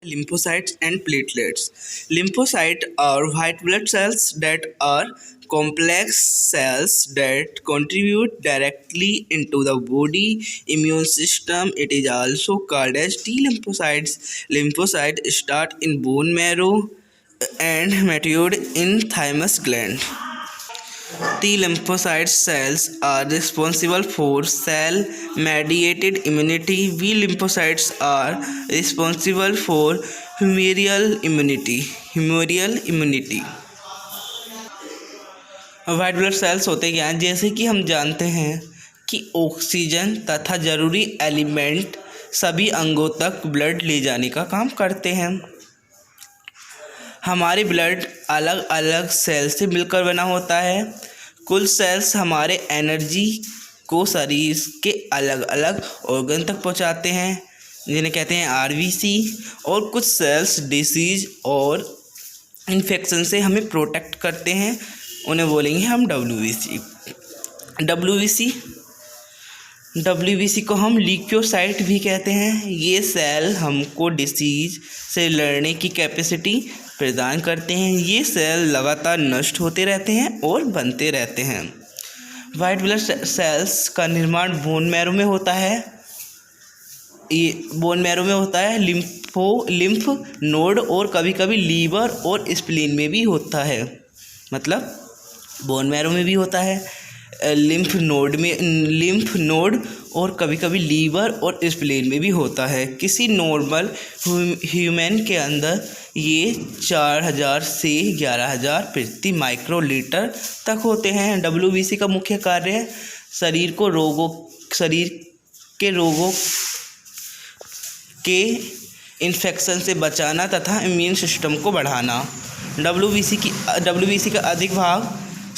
Lymphocytes and platelets. Lymphocytes are white blood cells that are complex cells that contribute directly into the body immune system. It is also called as T lymphocytes. Lymphocytes start in bone marrow and mature in thymus gland. T lymphocyte cells are responsible for cell-mediated immunity. B lymphocytes are responsible for humoral immunity. White blood cells होते क्या हैं? जैसे कि हम जानते हैं कि oxygen तथा जरूरी एलिमेंट सभी अंगों तक ब्लड ले जाने का काम करते हैं। हमारे ब्लड अलग अलग सेल से मिलकर बना होता है। कुल सेल्स हमारे एनर्जी को शरीर के अलग अलग ऑर्गन तक पहुंचाते हैं, जिन्हें कहते हैं आरबीसी। और कुछ सेल्स डिसीज और इन्फेक्शन से हमें प्रोटेक्ट करते हैं, उन्हें बोलेंगे हम डब्ल्यूबीसी को हम ल्यूकोसाइट भी कहते हैं। ये सेल हमको डिसीज से लड़ने की कैपेसिटी प्रदान करते हैं। ये सेल लगातार नष्ट होते रहते हैं और बनते रहते हैं। वाइट ब्लड सेल्स का निर्माण बोन मैरो में होता है। लिम्फ नोड और कभी कभी लीवर और स्प्लीन में भी होता है। मतलब बोन मैरो में भी होता है, लिम्फ नोड और कभी कभी लीवर और स्प्लीन में भी होता है। किसी नॉर्मल ह्यूमन के अंदर ये 4000 से 11000 प्रति माइक्रोलीटर तक होते हैं। डब्ल्यूबीसी का मुख्य कार्य शरीर के रोगों के इन्फेक्शन से बचाना तथा इम्यून सिस्टम को बढ़ाना। डब्ल्यूबीसी का अधिक भाग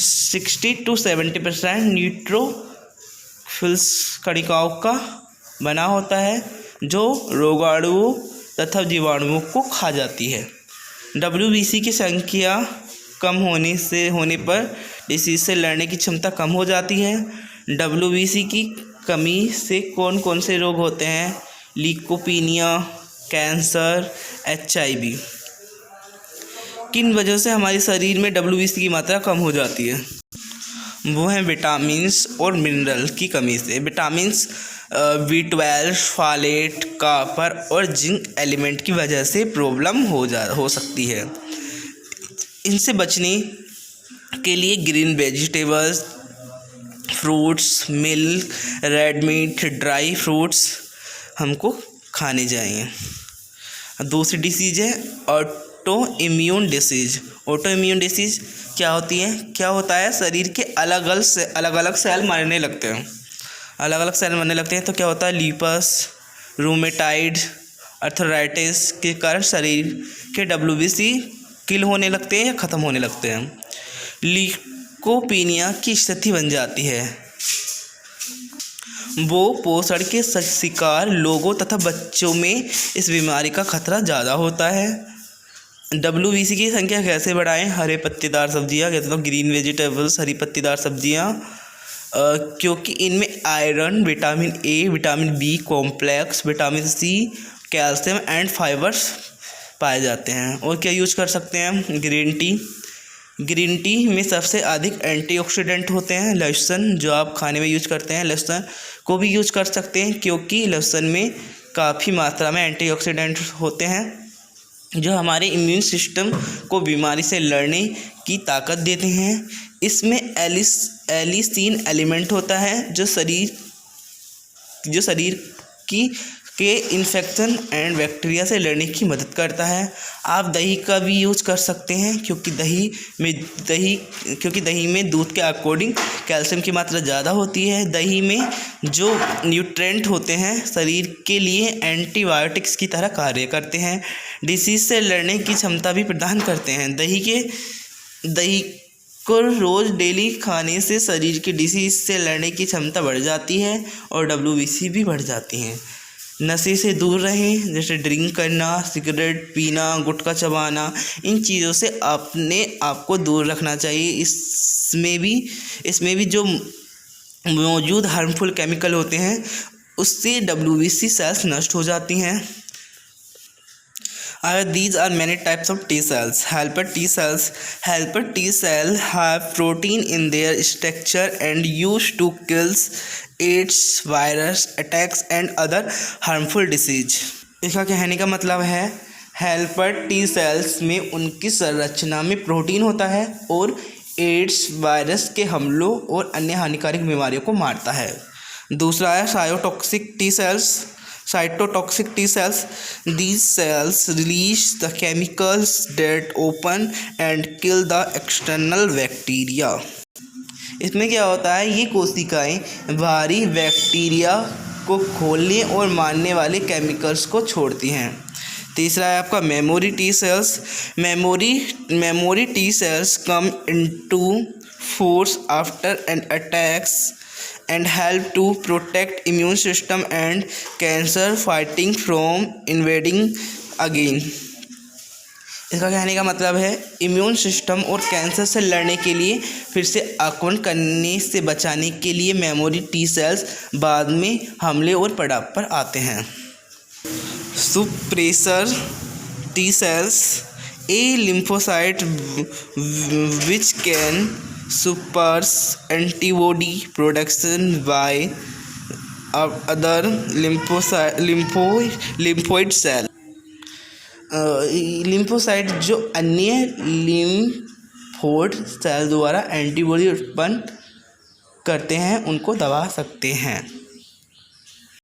60 to 70% न्यूट्रोफिल्स कणिकाओं का बना होता है, जो रोगाणुओं तथा जीवाणुओं को खा जाती है। डब्ल्यूबीसी की संख्या कम होने पर डिसीज से लड़ने की क्षमता कम हो जाती है। डब्ल्यूबीसी की कमी से कौन कौन से रोग होते हैं? लीकोपीनिया, कैंसर, HIV। किन वजह से हमारे शरीर में डब्ल्यूबीसी की मात्रा कम हो जाती है? वो हैं विटामिन्स और मिनरल की कमी से। विटामिन्स B12, फॉलेट, कॉपर और जिंक एलिमेंट की वजह से प्रॉब्लम हो सकती है। इनसे बचने के लिए green vegetables, fruits, milk, red meat, dry fruits हमको खाने चाहिए। दूसरी डिसीज है ऑटो इम्यून डिसीज। क्या होता है? शरीर के अलग अलग सेल मरने लगते हैं। तो क्या होता है? ल्यूपस, रूमेटाइड, अर्थराइटिस के कारण शरीर के डब्ल्यूबीसी किल होने लगते हैं या ख़त्म होने लगते हैं। लीकोपीनिया की स्थिति बन जाती है। वो पोषण के शिकार लोगों तथा बच्चों में इस बीमारी का खतरा ज़्यादा होता है। डब्ल्यूबीसी की संख्या कैसे बढ़ाएं? हरे पत्तेदार सब्जियां, कहते तो ग्रीन वेजिटेबल्स, हरी पत्तेदार सब्जियां, क्योंकि इनमें iron, vitamin A, vitamin B complex, vitamin C, calcium and fibres पाए जाते हैं। और क्या यूज कर सकते हैं? ग्रीन टी में सबसे अधिक एंटीऑक्सीडेंट होते हैं। लहसुन, जो आप खाने में यूज करते हैं, लहसुन को भी यूज कर सकते हैं, क्योंकि लहसुन में काफ़ी मात्रा में एंटीऑक्सीडेंट होते हैं, जो हमारे इम्यून सिस्टम को बीमारी से लड़ने की ताकत देते हैं। इसमें एलिसीन एलिमेंट होता है, जो शरीर के इन्फेक्शन एंड बैक्टीरिया से लड़ने की मदद करता है। आप दही का भी यूज कर सकते हैं, क्योंकि दही में दूध के अकॉर्डिंग कैल्शियम की मात्रा ज़्यादा होती है। दही में जो न्यूट्रेंट होते हैं शरीर के लिए एंटीबायोटिक्स की तरह कार्य करते हैं, डिसीज से लड़ने की क्षमता भी प्रदान करते हैं। दही को रोज़ डेली खाने से शरीर की डिसीज से लड़ने की क्षमता बढ़ जाती है और डब्ल्यूबीसी भी बढ़ जाती हैं। नशे से दूर रहें, जैसे ड्रिंक करना, सिगरेट पीना, गुटखा चबाना, इन चीज़ों से अपने आप को दूर रखना चाहिए। इसमें भी जो मौजूद हार्मफुल केमिकल होते हैं, उससे डब्ल्यूबीसी सेल्स नष्ट हो जाती हैं। These are many types of T cells. Helper T cells. Helper T cell have protein in their structure and used to kill AIDS, virus, attacks and other harmful disease. इसका कहने का मतलब है helper T cells में उनकी संरचना में protein होता है और एड्स वायरस के हमलों और अन्य हानिकारक बीमारियों को मारता है। दूसरा है cytotoxic T cells. Cytotoxic T cells. These cells release the chemicals that open and kill the external bacteria. इसमें क्या होता है, ये कोशिकाएं बाहरी बैक्टीरिया को खोलने और मारने वाले केमिकल्स को छोड़ती हैं। तीसरा है आपका memory T cells. Memory T cells come into force after an attacks and help to protect immune system and cancer fighting from invading again. इसका कहने का मतलब है इम्यून सिस्टम और कैंसर से लड़ने के लिए फिर से आक्रमण करने से बचाने के लिए मेमोरी टी सेल्स बाद में हमले और पड़ाव पर आते हैं। Suppressor T cells A lymphocyte which can suppress antibody production by other lymphoid cell. Lymphocyte जो अन्य लिम्फोइड सेल द्वारा एंटीबॉडी उत्पन्न करते हैं उनको दबा सकते हैं।